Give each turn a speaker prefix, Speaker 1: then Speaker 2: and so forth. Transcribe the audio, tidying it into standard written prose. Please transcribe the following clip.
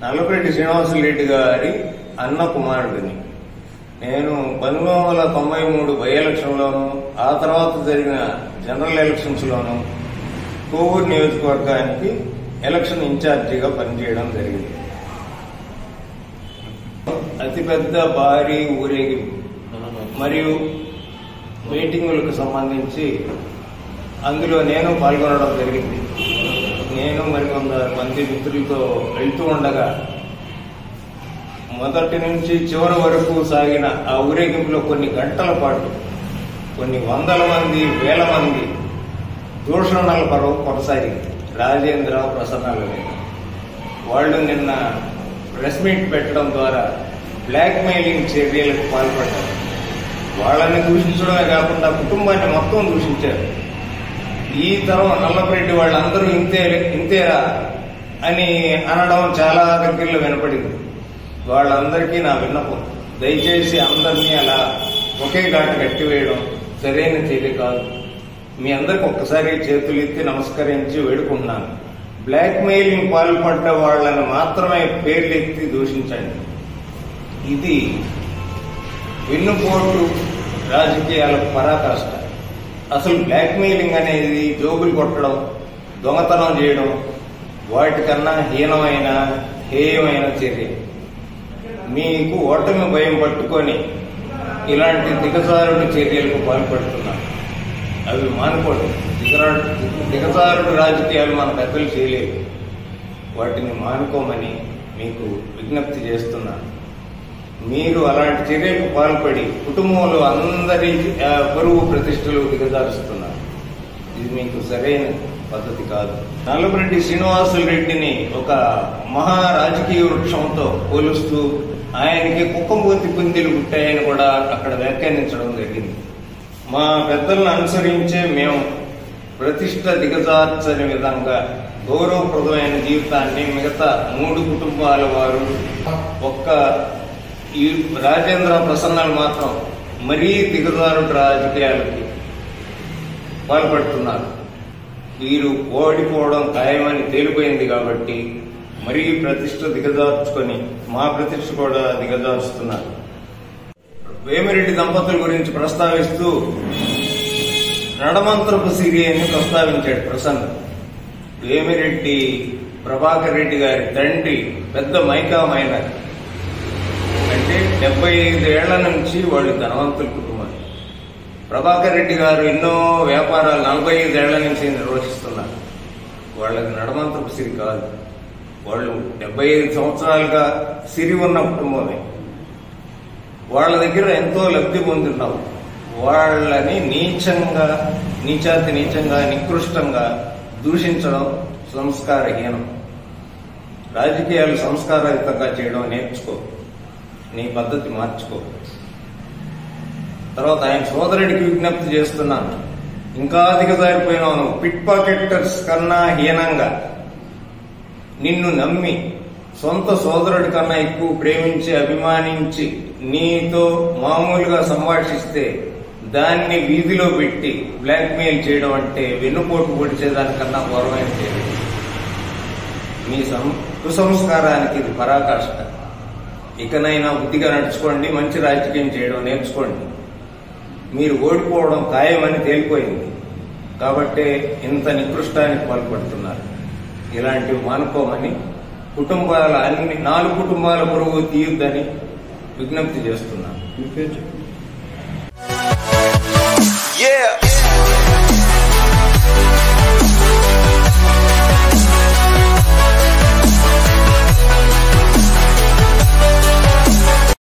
Speaker 1: నల్లపరెడ్డి శ్రీనివాసరెడ్డి గారి అన్న కుమారుడిని. నేను 1993 బై ఎలక్షన్లోను, ఆ తర్వాత జరిగిన జనరల్ ఎలక్షన్స్ లోను కోవూరు నియోజకవర్గానికి ఎలక్షన్ ఇన్ఛార్జిగా పనిచేయడం జరిగింది. అతిపెద్ద భారీ ఊరేగింపు మరియు మీటింగులకు సంబంధించి అందులో నేను పాల్గొనడం జరిగింది. నేను మరికొంతమంది మిత్రులతో వెళ్తూ ఉండగా మొదటి నుంచి చివరి వరకు సాగిన ఆ ఊరేగింపులో కొన్ని గంటల పాటు కొన్ని వందల మంది, వేల మంది దూషణల పర్వం కొనసాగింది రాజేంద్ర ప్రసన్నాల మీద. వాళ్ళు నిన్న ప్రెస్ మీట్ పెట్టడం ద్వారా బ్లాక్ మెయిలింగ్ చర్యలకు పాల్పడ్డారు. వాళ్ళని దూషించడమే కాకుండా కుటుంబాన్ని మొత్తం దూషించారు. ఈ తరం నల్లపరెడ్డి వాళ్ళందరూ ఇంతేరా అని అనడం చాలా దగ్గరలో వినపడింది. వాళ్ళందరికీ నా విన్నపం, దయచేసి అందరినీ అలా ఒకే ఘాటు కట్టివేయడం సరైన చర్య కాదు. మీ అందరికి ఒక్కసారి చేతులు ఎత్తి నమస్కరించి వేడుకుంటున్నాను. బ్లాక్ మెయిలింగ్ పాల్పడ్డ వాళ్ళని మాత్రమే పేర్లెత్తి దూషించండి. ఇది వెన్నుపోటు రాజకీయాల పరాకాష్ట. అసలు బ్లాక్ మెయిలింగ్ అనేది జోబులు కొట్టడం, దొంగతనం చేయడం వాటికన్నా హీనమైన హేయమైన చర్య. మీకు ఓటమి భయం పట్టుకొని ఇలాంటి దిగజారుడు చర్యలకు పాల్పడుతున్నారు. అవి మానుకోండి. దిగజారుడు రాజకీయాలు మన పెద్దలు చేయలేవు. వాటిని మానుకోమని మీకు విజ్ఞప్తి చేస్తున్నాను. మీరు అలాంటి చర్యలకు పాల్పడి కుటుంబంలో అందరి పరువు ప్రతిష్టలు దిగజారుస్తున్నారు. ఇది మీకు సరైన పద్ధతి కాదు. నల్లపరెడ్డి శ్రీనివాసరెడ్డిని ఒక మహా రాజకీయ వృక్షంతో పోలుస్తూ ఆయనకి కుక్కమూతి పుందిలు పుట్టాయని కూడా అక్కడ వ్యాఖ్యానించడం జరిగింది. మా పెద్దలను అనుసరించే మేము ప్రతిష్ట దిగజార్చని విధంగా గౌరవప్రదమైన జీవితాన్ని మిగతా 3 కుటుంబాల వారు, ఒక్క ఈ రాజేంద్ర ప్రసన్నాలు మాత్రం మరీ దిగజారుడు రాజకీయాలకి పాల్పడుతున్నారు. వీరు ఓడిపోవడం ఖాయమని తేలిపోయింది కాబట్టి మరీ ప్రతిష్ట దిగజార్చుకొని మా ప్రతిష్ట కూడా దిగజార్చుతున్నారు. వేమిరెడ్డి దంపతుల గురించి ప్రస్తావిస్తూ నడమంత్రపు సిరి అని ప్రస్తావించాడు ప్రసన్న. వేమిరెడ్డి ప్రభాకర్ రెడ్డి గారి తండ్రి పెద్ద మైకా మైనర్. అంటే 75 ఏళ్ల నుంచి వాళ్ళు ధనవంతుల కుటుంబం. ప్రభాకర్ రెడ్డి గారు ఎన్నో వ్యాపారాలు 45 ఏళ్ల నుంచి నిర్వహిస్తున్నారు. వాళ్ళకి నడమంత్రపు సిరి కాదు. వాళ్ళు 75 సంవత్సరాలుగా సిరి ఉన్న కుటుంబమే. వాళ్ళ దగ్గర ఎంతో లబ్ధి పొందుతున్నావు. వాళ్ళని నీచాతి నీచంగా నికృష్టంగా దూషించడం సంస్కారహీనం. రాజకీయాలు సంస్కారయుతంగా చేయడం నేర్చుకో. నీ పద్ధతి మార్చుకో. తర్వాత ఆయన సోదరుడికి విజ్ఞప్తి చేస్తున్నాను. ఇంకా దిగజారిపోయినావు. పిట్ పాకెటర్స్ కన్నా హీనంగా నిన్ను నమ్మి సొంత సోదరుడి కన్నా ఎక్కువ ప్రేమించి అభిమానించి నీతో మామూలుగా సంభాషిస్తే దాన్ని వీధిలో పెట్టి బ్లాక్ మెయిల్ చేయడం అంటే వెన్నుపోటు పొడిచేదానికన్నా ఘోరమైన చర్య. మీ కుసంస్కారానికి ఇది పరాకాష్ట. ఇకనైనా బుద్ధిగా నడుచుకోండి. మంచి రాజకీయం చేయడం నేర్చుకోండి. మీరు ఓడిపోవడం ఖాయమని తేలిపోయింది కాబట్టే ఇంత నికృష్టానికి పాల్పడుతున్నారు. ఇలాంటివి మానుకోమని కుటుంబాల 4 కుటుంబాల పొరుగు తీయొద్దని విజ్ఞప్తి చేస్తున్నాను.